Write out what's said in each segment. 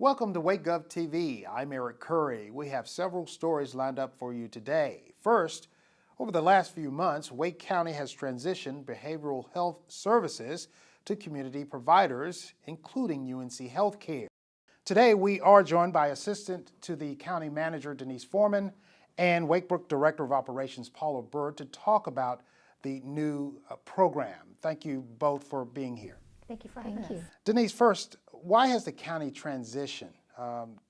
Welcome to WakeGOV TV. I'm Eric Curry. We have several stories lined up for you today. First, over the last few months, Wake County has transitioned behavioral health services to community providers, including UNC Healthcare. Today, we are joined by Assistant to the County Manager, Denise Foreman, and WakeBrook Director of Operations, Paula Bird, to talk about the new program. Thank you both for being here. Thank you for having us. Denise, first, why has the county transitioned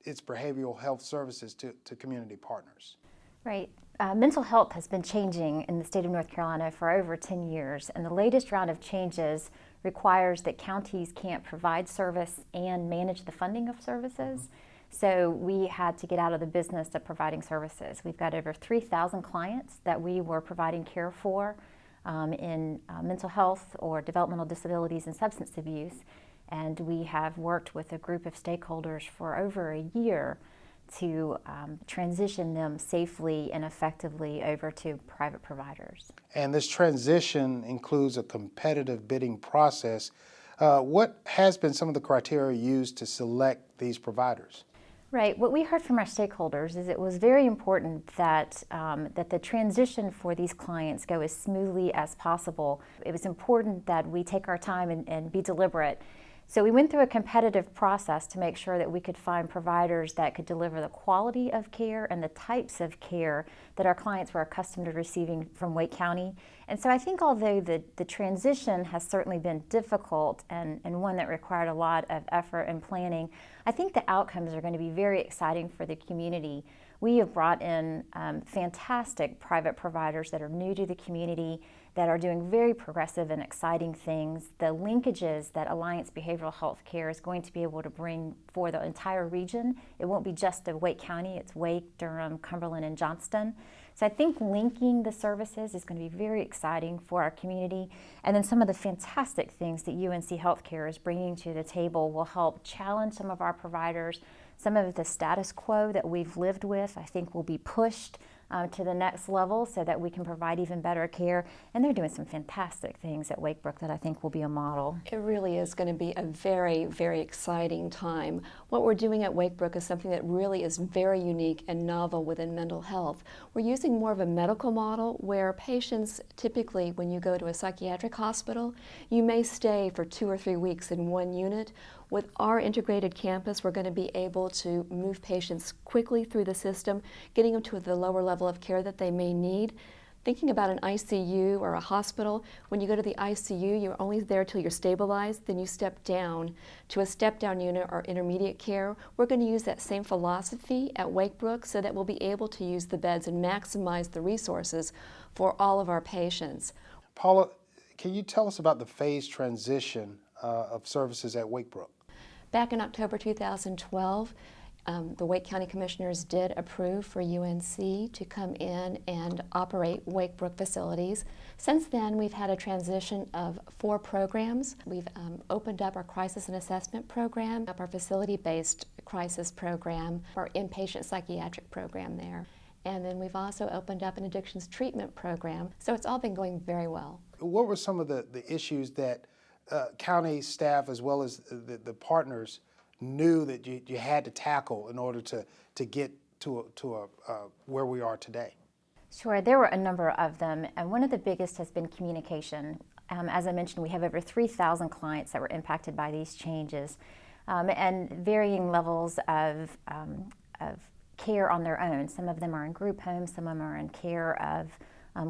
its behavioral health services to community partners? Right. Mental health has been changing in the state of North Carolina for over 10 years, and the latest round of changes requires that counties can't provide service and manage the funding of services. So we had to get out of the business of providing services. We've got over 3,000 clients that we were providing care for in mental health or developmental disabilities and substance abuse. And we have worked with a group of stakeholders for over a year to transition them safely and effectively over to private providers. And this transition includes a competitive bidding process. What has been some of the criteria used to select these providers? Right. What we heard from our stakeholders is it was very important that that the transition for these clients go as smoothly as possible. It was important that we take our time and be deliberate. So we went through a competitive process to make sure that we could find providers that could deliver the quality of care and the types of care that our clients were accustomed to receiving from Wake County. And so I think although the transition has certainly been difficult and one that required a lot of effort and planning, I think the outcomes are going to be very exciting for the community. We have brought in fantastic private providers that are new to the community, that are doing very progressive and exciting things. The linkages that Alliance Behavioral Health Care is going to be able to bring for the entire region, it won't be just of Wake County, it's Wake, Durham, Cumberland, and Johnston. So I think linking the services is going to be very exciting for our community. And then some of the fantastic things that UNC Healthcare is bringing to the table will help challenge some of our providers. Some of the status quo that we've lived with, I think, will be pushed to the next level so that we can provide even better care. And they're doing some fantastic things at WakeBrook that I think will be a model. It really is going to be a very, very exciting time. What we're doing at WakeBrook is something that really is very unique and novel within mental health. We're using more of a medical model where patients typically, when you go to a psychiatric hospital, you may stay for 2 or 3 weeks in one unit. With our integrated campus, we're going to be able to move patients quickly through the system, getting them to the lower level of care that they may need. Thinking about an ICU or a hospital, when you go to the ICU, you're only there till you're stabilized, then you step down to a step-down unit or intermediate care. We're going to use that same philosophy at WakeBrook so that we'll be able to use the beds and maximize the resources for all of our patients. Paula, can you tell us about the phased transition of services at WakeBrook? Back in October 2012, the Wake County Commissioners did approve for UNC to come in and operate WakeBrook facilities. Since then, we've had a transition of 4 programs. We've opened up our crisis and assessment program, up our facility-based crisis program, our inpatient psychiatric program there. And then we've also opened up an addictions treatment program. So it's all been going very well. What were some of the issues that county staff as well as the partners knew that you had to tackle in order to get to where we are today? Sure, there were a number of them, and one of the biggest has been communication. As I mentioned, we have over 3,000 clients that were impacted by these changes, and varying levels of care on their own. Some of them are in group homes, some of them are in care of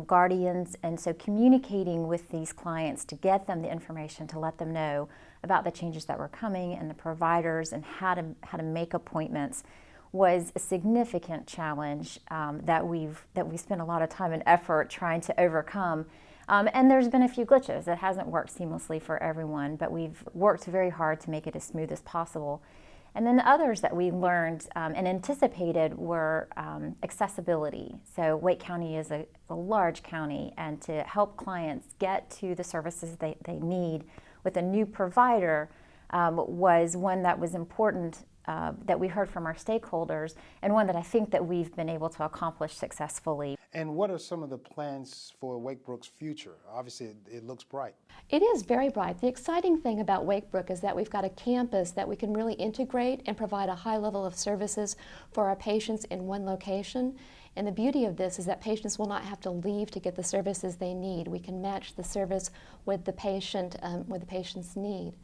guardians, and so communicating with these clients to get them the information, to let them know about the changes that were coming and the providers and how to make appointments was a significant challenge that we spent a lot of time and effort trying to overcome. And there's been a few glitches. It hasn't worked seamlessly for everyone, but we've worked very hard to make it as smooth as possible. And then the others that we learned and anticipated were accessibility. So Wake County is a large county, and to help clients get to the services they need with a new provider was one that was important that we heard from our stakeholders, and one that I think that we've been able to accomplish successfully. And what are some of the plans for Wakebrook's future? Obviously, it looks bright. It is very bright. The exciting thing about Wakebrook is that we've got a campus that we can really integrate and provide a high level of services for our patients in one location. And the beauty of this is that patients will not have to leave to get the services they need. We can match the service with the patient, with the patient's need.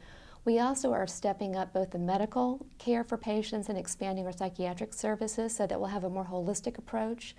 We also are stepping up both the medical care for patients and expanding our psychiatric services so that we'll have a more holistic approach.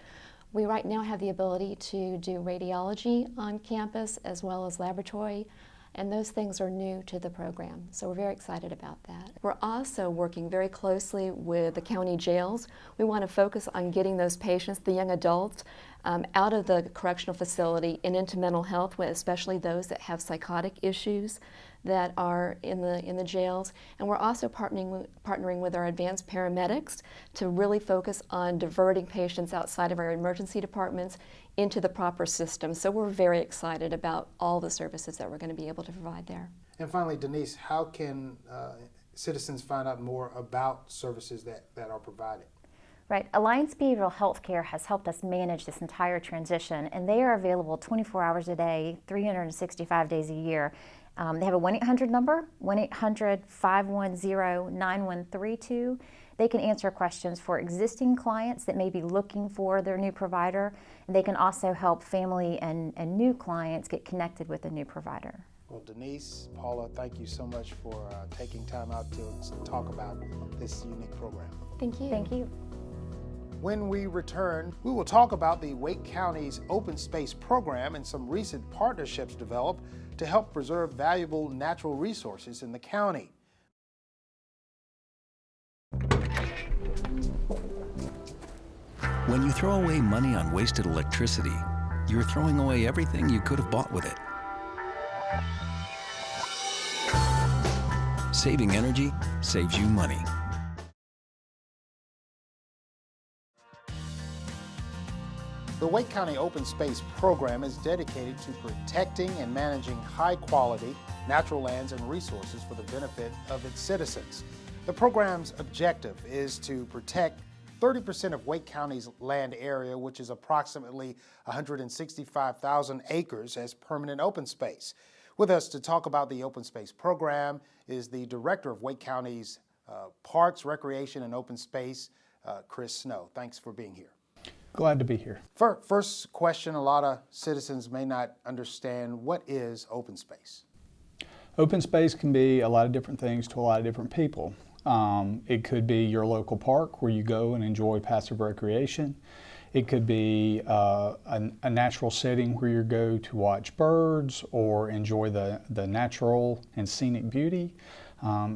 We right now have the ability to do radiology on campus as well as laboratory, and those things are new to the program, so we're very excited about that. We're also working very closely with the county jails. We want to focus on getting those patients, the young adults, out of the correctional facility and into mental health, especially those that have psychotic issues that are in the jails. And we're also partnering with our advanced paramedics to really focus on diverting patients outside of our emergency departments into the proper system. So we're very excited about all the services that we're going to be able to provide there. And finally, Denise, how can citizens find out more about services that are provided? Right. Alliance Behavioral Healthcare has helped us manage this entire transition, and they are available 24 hours a day, 365 days a year. They have a 1-800 number, 1-800-510-9132. They can answer questions for existing clients that may be looking for their new provider, and they can also help family and new clients get connected with a new provider. Well, Denise, Paula, thank you so much for taking time out to talk about this unique program. Thank you. Thank you. When we return, we will talk about the Wake County's open space program and some recent partnerships developed to help preserve valuable natural resources in the county. When you throw away money on wasted electricity, you're throwing away everything you could have bought with it. Saving energy saves you money. The Wake County Open Space Program is dedicated to protecting and managing high-quality natural lands and resources for the benefit of its citizens. The program's objective is to protect 30% of Wake County's land area, which is approximately 165,000 acres, as permanent open space. With us to talk about the Open Space Program is the Director of Wake County's Parks, Recreation, and Open Space, Chris Snow. Thanks for being here. Glad to be here. First question, a lot of citizens may not understand, what is open space? Open space can be a lot of different things to a lot of different people. It could be your local park where you go and enjoy passive recreation. It could be a natural setting where you go to watch birds or enjoy the natural and scenic beauty.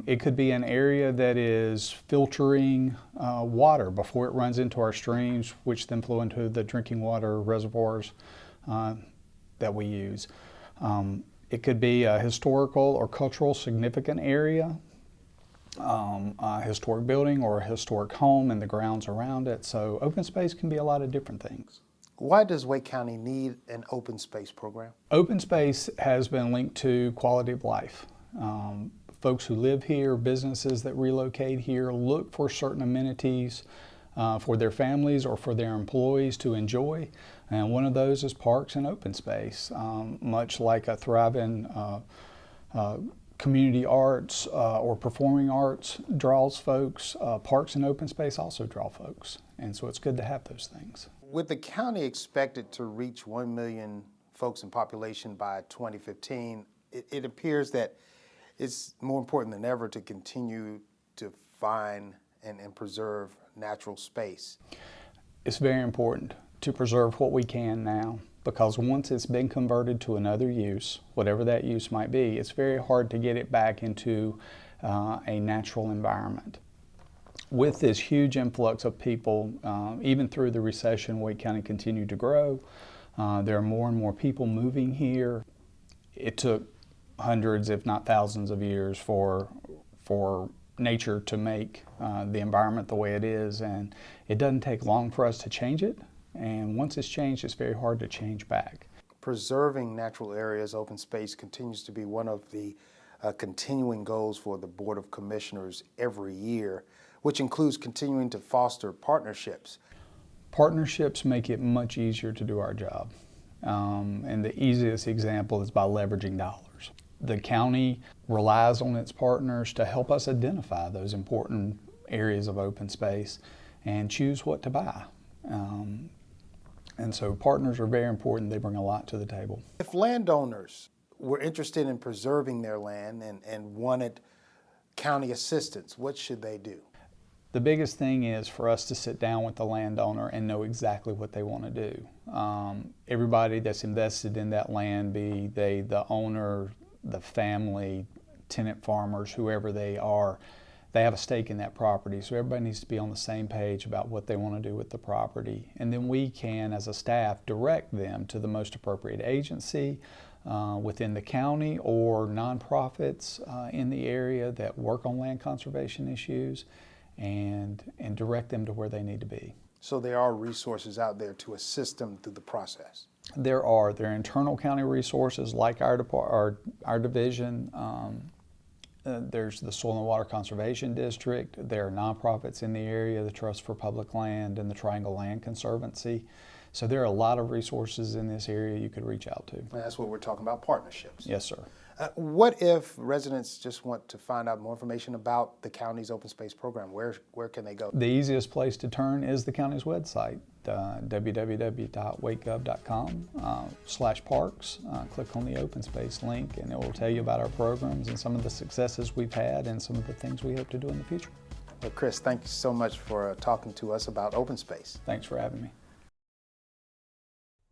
It could be an area that is filtering water before it runs into our streams, which then flow into the drinking water reservoirs that we use. It could be a historical or cultural significant area, a historic building or a historic home and the grounds around it. So open space can be a lot of different things. Why does Wake County need an open space program? Open space has been linked to quality of life. Folks who live here, businesses that relocate here, look for certain amenities for their families or for their employees to enjoy. And one of those is parks and open space. Much like a thriving community arts or performing arts draws folks, parks and open space also draw folks. And so it's good to have those things. With the county expected to reach 1 million folks in population by 2015, it appears that it's more important than ever to continue to find and preserve natural space. It's very important to preserve what we can now, because once it's been converted to another use, whatever that use might be, it's very hard to get it back into a natural environment. With this huge influx of people, even through the recession, Wake County continued to grow. There are more and more people moving here. It took hundreds, if not thousands of years for nature to make the environment the way it is, and it doesn't take long for us to change it, and once it's changed, it's very hard to change back. Preserving natural areas, open space, continues to be one of the continuing goals for the Board of Commissioners every year, which includes continuing to foster partnerships. Partnerships make it much easier to do our job. And the easiest example is by leveraging dollars. The county relies on its partners to help us identify those important areas of open space and choose what to buy. And so partners are very important. They bring a lot to the table. If landowners were interested in preserving their land and wanted county assistance, what should they do? The biggest thing is for us to sit down with the landowner and know exactly what they want to do. Everybody that's invested in that land, be they the owner, the family, tenant farmers, whoever they are, they have a stake in that property. So everybody needs to be on the same page about what they want to do with the property. And then we can, as a staff, direct them to the most appropriate agency within the county or nonprofits in the area that work on land conservation issues, and direct them to where they need to be. So there are resources out there to assist them through the process. There are internal county resources like our division. There's the Soil and Water Conservation District. There are nonprofits in the area, the Trust for Public Land and the Triangle Land Conservancy. So there are a lot of resources in this area you could reach out to. And that's what we're talking about, partnerships. Yes, sir. What if residents just want to find out more information about the county's open space program? Where can they go? The easiest place to turn is the county's website, www.wakegov.com/parks. Click on the open space link and it will tell you about our programs and some of the successes we've had and some of the things we hope to do in the future. Well, Chris, thank you so much for talking to us about open space. Thanks for having me.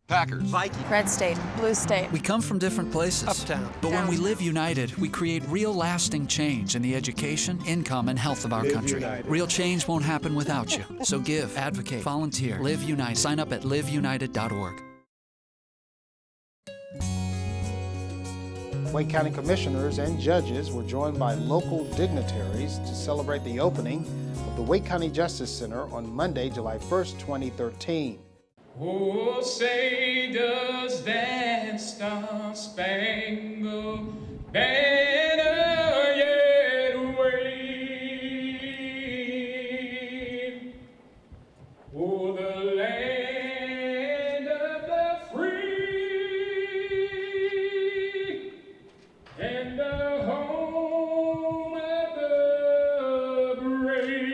Packers, Vikings, Red State, Blue State. We come from different places. Uptown. But when we live united, we create real lasting change in the education, income, and health of our country. United. Real change won't happen without you. So give, advocate, volunteer, live united. Sign up at liveunited.org. Wake County commissioners and judges were joined by local dignitaries to celebrate the opening of the Wake County Justice Center on Monday, July 1st, 2013. Oh, say does that star-spangled banner yet wave? Oh, the land of the free and the home of the brave.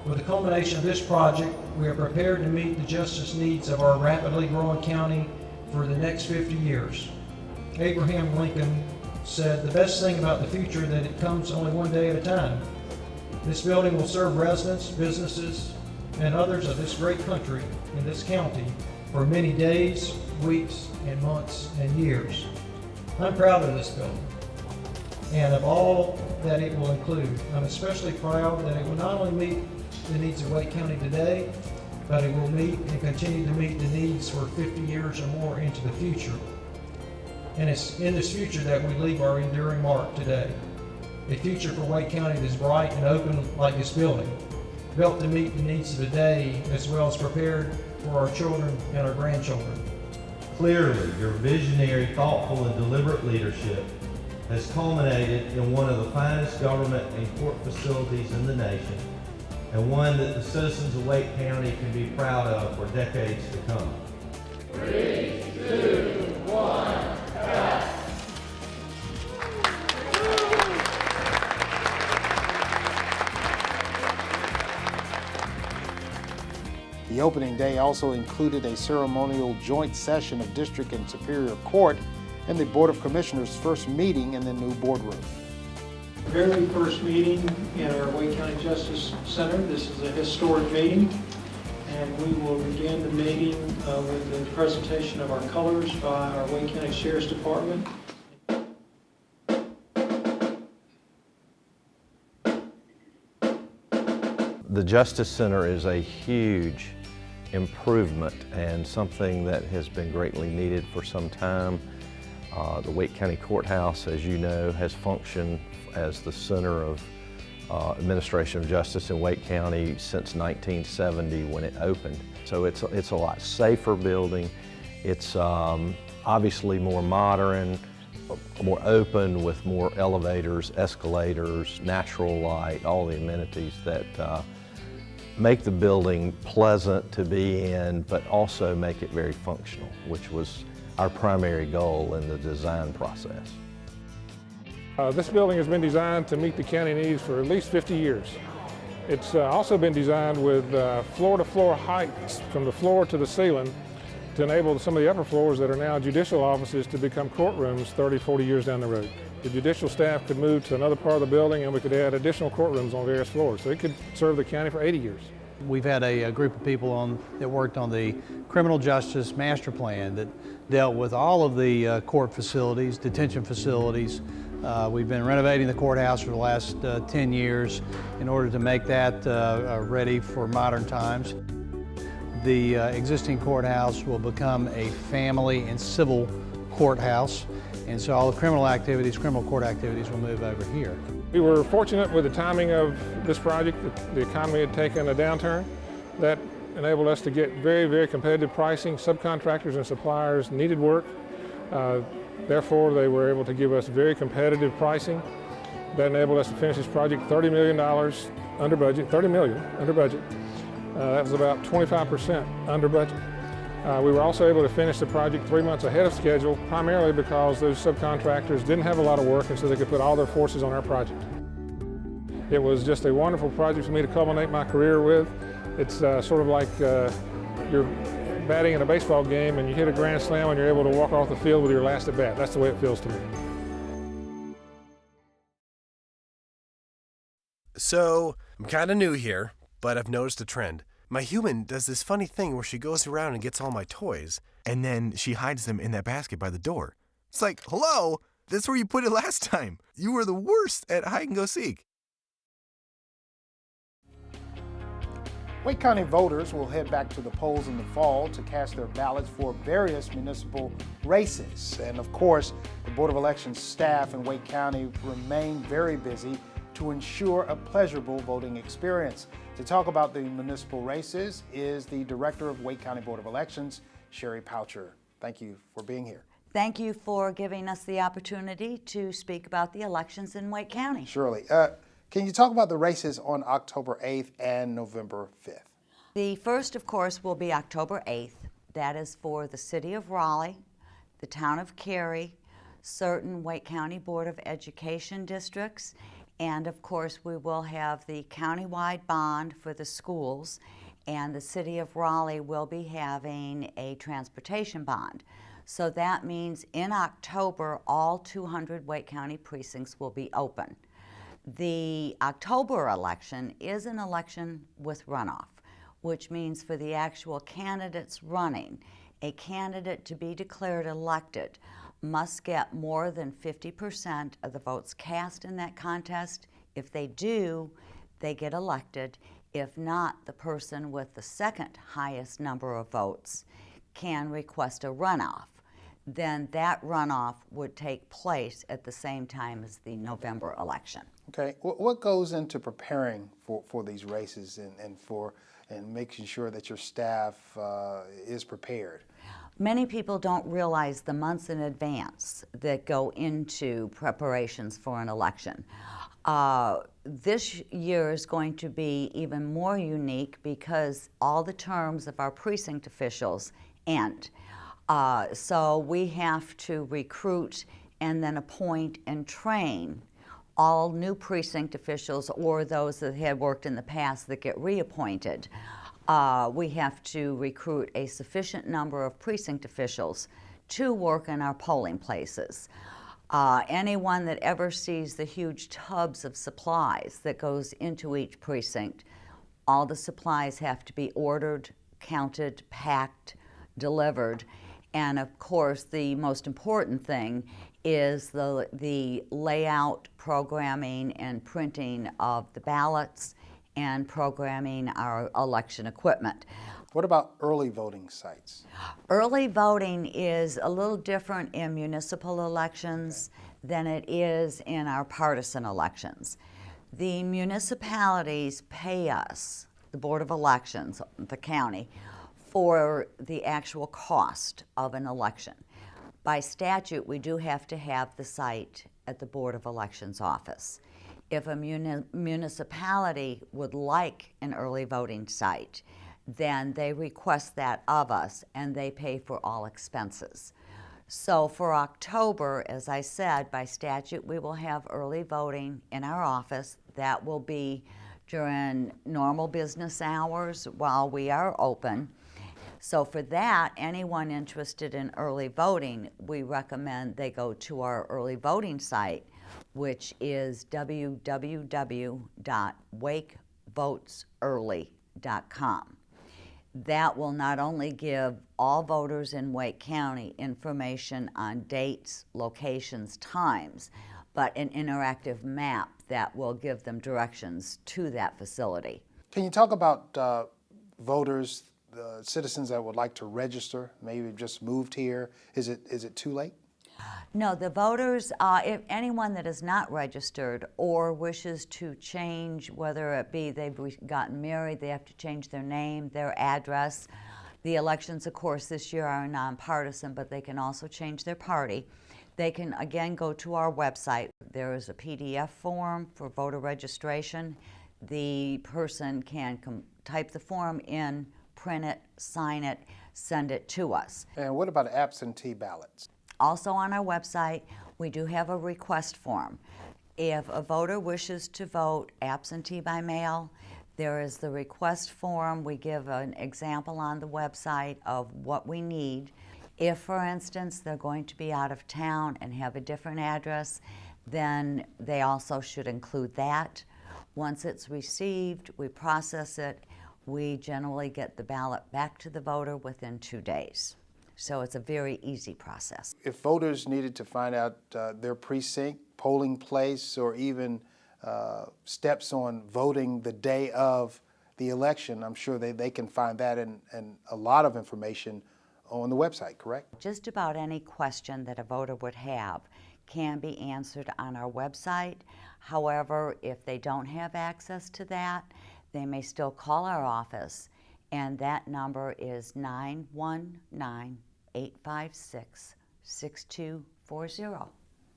With the culmination of this project, we are prepared to meet the justice needs of our rapidly growing county for the next 50 years. Abraham Lincoln said, "The best thing about the future is that it comes only one day at a time." This building will serve residents, businesses, and others of this great country and this county for many days, weeks, and months and years. I'm proud of this building and of all that it will include. I'm especially proud that it will not only meet the needs of Wake County today, but it will meet and continue to meet the needs for 50 years or more into the future. And it's in this future that we leave our enduring mark today. A future for Wake County that is bright and open like this building, built to meet the needs of the day as well as prepared for our children and our grandchildren. Clearly, your visionary, thoughtful, and deliberate leadership has culminated in one of the finest government and court facilities in the nation, and one that the citizens of Wake County can be proud of for decades to come. 3, 2, 1, cut! The opening day also included a ceremonial joint session of District and Superior Court and the Board of Commissioners' first meeting in the new boardroom. Very first meeting in our Wake County Justice Center. This is a historic meeting, and we will begin the meeting with the presentation of our colors by our Wake County Sheriff's Department. The Justice Center is a huge improvement and something that has been greatly needed for some time. The Wake County Courthouse, as you know, has functioned as the center of administration of justice in Wake County since 1970 when it opened. So it's a lot safer building. It's obviously more modern, more open with more elevators, escalators, natural light, all the amenities that make the building pleasant to be in, but also make it very functional, which was our primary goal in the design process. This building has been designed to meet the county needs for at least 50 years. It's also been designed with floor-to-floor heights from the floor to the ceiling to enable some of the upper floors that are now judicial offices to become courtrooms 30, 40 years down the road. The judicial staff could move to another part of the building and we could add additional courtrooms on various floors. So it could serve the county for 80 years. We've had a group of people that worked on the criminal justice master plan that dealt with all of the court facilities, detention facilities. We've been renovating the courthouse for the last 10 years in order to make that ready for modern times. The existing courthouse will become a family and civil courthouse, and so all the criminal court activities will move over here. We were fortunate with the timing of this project. The economy had taken a downturn. That enabled us to get very, very competitive pricing. Subcontractors and suppliers needed work. Therefore, they were able to give us very competitive pricing. That enabled us to finish this project $30 million under budget, $30 million under budget. That was about 25% under budget. We were also able to finish the project 3 months ahead of schedule, primarily because those subcontractors didn't have a lot of work and so they could put all their forces on our project. It was just a wonderful project for me to culminate my career with. It's sort of like you're batting in a baseball game and you hit a grand slam and you're able to walk off the field with your last at bat. That's the way it feels to me. So, I'm kind of new here, but I've noticed a trend. My human does this funny thing where she goes around and gets all my toys, and then she hides them in that basket by the door. It's like, hello, that's where you put it last time. You were the worst at hide and go seek. Wake County voters will head back to the polls in the fall to cast their ballots for various municipal races. And of course, the Board of Elections staff in Wake County remain very busy to ensure a pleasurable voting experience. To talk about the municipal races is the Director of Wake County Board of Elections, Sherry Poucher. Thank you for being here. Thank you for giving us the opportunity to speak about the elections in Wake County. Surely. Can you talk about the races on October 8th and November 5th? The first, of course, will be October 8th. That is for the City of Raleigh, the Town of Cary, certain Wake County Board of Education districts, and of course we will have the countywide bond for the schools, and the City of Raleigh will be having a transportation bond. So that means in October all 200 Wake County precincts will be open. The October election is an election with runoff, which means for the actual candidates running, a candidate to be declared elected must get more than 50% of the votes cast in that contest. If they do, they get elected. If not, the person with the second highest number of votes can request a runoff. Then that runoff would take place at the same time as the November election. Okay, what goes into preparing for these races and making sure that your staff is prepared? Many people don't realize the months in advance that go into preparations for an election. This year is going to be even more unique because all the terms of our precinct officials end. So we have to recruit and then appoint and train all new precinct officials or those that had worked in the past that get reappointed. We have to recruit a sufficient number of precinct officials to work in our polling places. Anyone that ever sees the huge tubs of supplies that goes into each precinct, all the supplies have to be ordered, counted, packed, delivered. And of course, the most important thing is the layout, programming, and printing of the ballots and programming our election equipment. What about early voting sites? Early voting is a little different in municipal elections than it is in our partisan elections. The municipalities pay us, the Board of Elections, the county, for the actual cost of an election. By statute, we do have to have the site at the Board of Elections office. If a municipality would like an early voting site, then they request that of us and they pay for all expenses. So for October, as I said, by statute, we will have early voting in our office. That will be during normal business hours while we are open. So for that, anyone interested in early voting, we recommend they go to our early voting site, which is www.wakevotesEarly.com. That will not only give all voters in Wake County information on dates, locations, times, but an interactive map that will give them directions to that facility. Can you talk about voters, citizens that would like to register, maybe just moved here? Is it too late? No, the voters, if anyone that is not registered or wishes to change, whether it be they've gotten married, they have to change their name, their address. The elections, of course, this year are nonpartisan, but they can also change their party. They can, again, go to our website. There is a PDF form for voter registration. The person can type the form in, print it, sign it, send it to us. And what about absentee ballots? Also on our website, we do have a request form. If a voter wishes to vote absentee by mail, there is the request form. We give an example on the website of what we need. If, for instance, they're going to be out of town and have a different address, then they also should include that. Once it's received, we process it. We generally get the ballot back to the voter within 2 days. So it's a very easy process. If voters needed to find out their precinct, polling place, or even steps on voting the day of the election, I'm sure they can find that and a lot of information on the website, correct? Just about any question that a voter would have can be answered on our website. However, if they don't have access to that, they may still call our office, and that number is 919-856-6240.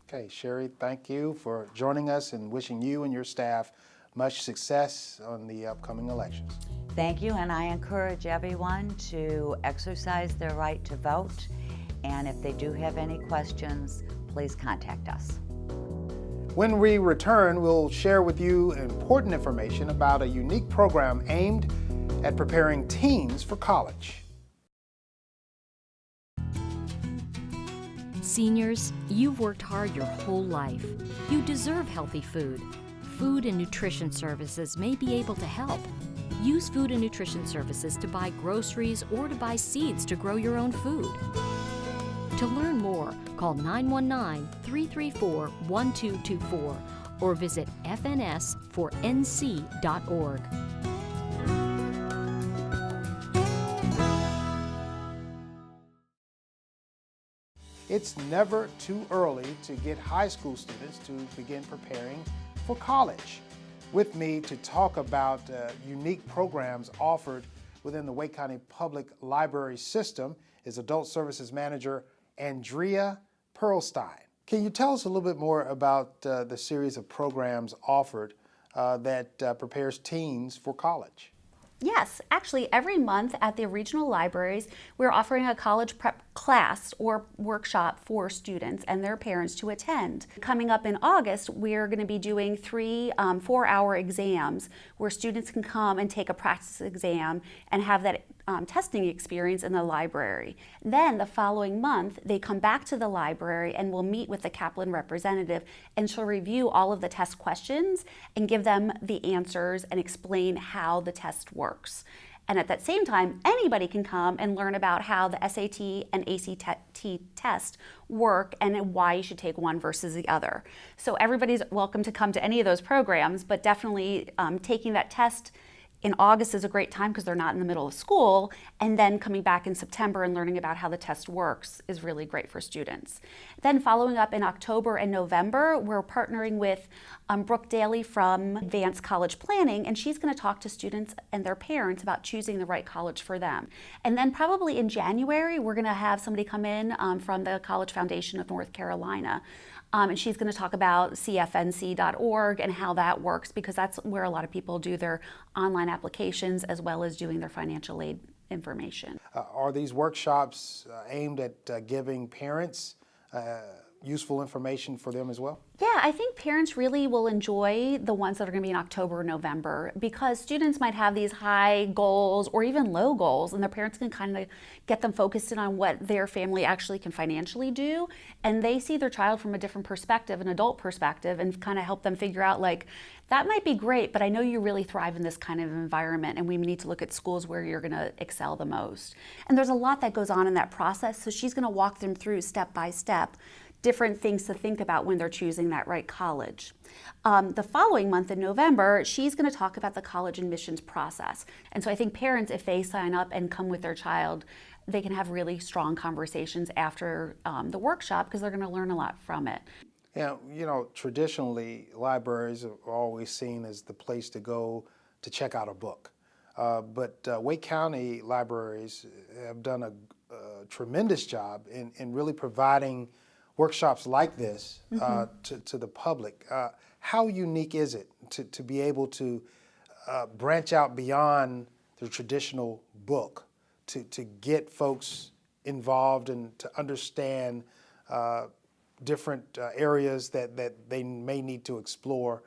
Okay, Sherry, thank you for joining us and wishing you and your staff much success on the upcoming elections. Thank you, and I encourage everyone to exercise their right to vote, and if they do have any questions, please contact us. When we return, we'll share with you important information about a unique program aimed at preparing teens for college. Seniors, you've worked hard your whole life. You deserve healthy food. Food and Nutrition Services may be able to help. Use Food and Nutrition Services to buy groceries or to buy seeds to grow your own food. To learn more, call 919-334-1224 or visit fns4nc.org. It's never too early to get high school students to begin preparing for college. With me to talk about unique programs offered within the Wake County Public Library system is Adult Services Manager Andrea Perlstein. Can you tell us a little bit more about the series of programs offered that prepares teens for college? Yes, actually every month at the regional libraries, we're offering a college prep class or workshop for students and their parents to attend. Coming up in August, we're going to be doing 3 4-hour exams where students can come and take a practice exam and have that testing experience in the library. Then the following month, they come back to the library and will meet with the Kaplan representative, and she'll review all of the test questions and give them the answers and explain how the test works. And at that same time, anybody can come and learn about how the SAT and ACT test work and why you should take one versus the other. So everybody's welcome to come to any of those programs, but definitely taking that test in August is a great time because they're not in the middle of school, and then coming back in September and learning about how the test works is really great for students. Then following up in October and November, we're partnering with Brooke Daly from Advanced College Planning, and she's going to talk to students and their parents about choosing the right college for them. And then probably in January, we're going to have somebody come in from the College Foundation of North Carolina. and she's going to talk about cfnc.org and how that works, because that's where a lot of people do their online applications as well as doing their financial aid information. Are these workshops aimed at giving parents useful information for them as well? Yeah, I think parents really will enjoy the ones that are going to be in October or November, because students might have these high goals or even low goals, and their parents can kind of get them focused in on what their family actually can financially do, and they see their child from a different perspective, an adult perspective, and kind of help them figure out, like, that might be great, but I know you really thrive in this kind of environment, and we need to look at schools where you're going to excel the most. And there's a lot that goes on in that process, so she's going to walk them through step by step different things to think about when they're choosing that right college. The following month in November, she's going to talk about the college admissions process. And so I think parents, if they sign up and come with their child, they can have really strong conversations after the workshop, because they're going to learn a lot from it. Yeah, you know, traditionally, libraries are always seen as the place to go to check out a book. But Wake County libraries have done a tremendous job in really providing workshops like this to the public. How unique is it to be able to branch out beyond the traditional book, to get folks involved and to understand different areas that they may need to explore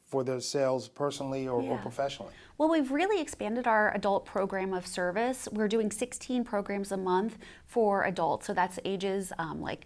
for themselves personally or professionally? Well, we've really expanded our adult program of service. We're doing 16 programs a month for adults, so that's ages like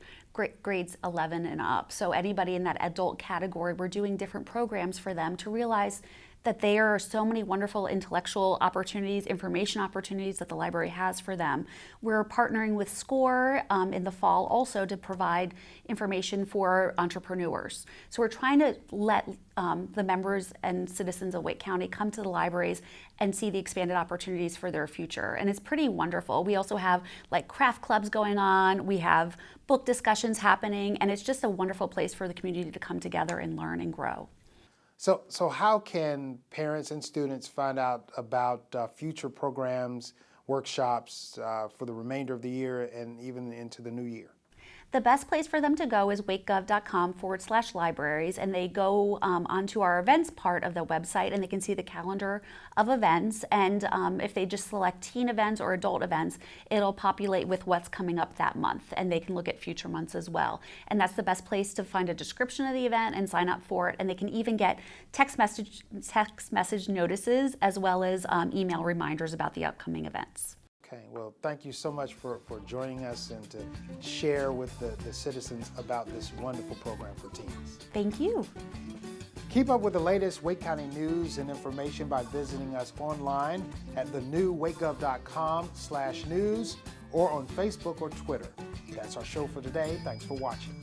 grades 11 and up. So anybody in that adult category, we're doing different programs for them to realize that there are so many wonderful intellectual opportunities, information opportunities that the library has for them. We're partnering with SCORE in the fall also to provide information for entrepreneurs. So we're trying to let the members and citizens of Wake County come to the libraries and see the expanded opportunities for their future. And it's pretty wonderful. We also have like craft clubs going on, we have book discussions happening, and it's just a wonderful place for the community to come together and learn and grow. So how can parents and students find out about future programs, workshops for the remainder of the year and even into the new year? The best place for them to go is wakegov.com/libraries, and they go onto our events part of the website, and they can see the calendar of events. And if they just select teen events or adult events, it'll populate with what's coming up that month, and they can look at future months as well. And that's the best place to find a description of the event and sign up for it. And they can even get text message notices as well as email reminders about the upcoming events. Okay, well, thank you so much for joining us and to share with the citizens about this wonderful program for teens. Thank you. Keep up with the latest Wake County news and information by visiting us online at the new wakegov.com/news or on Facebook or Twitter. That's our show for today. Thanks for watching.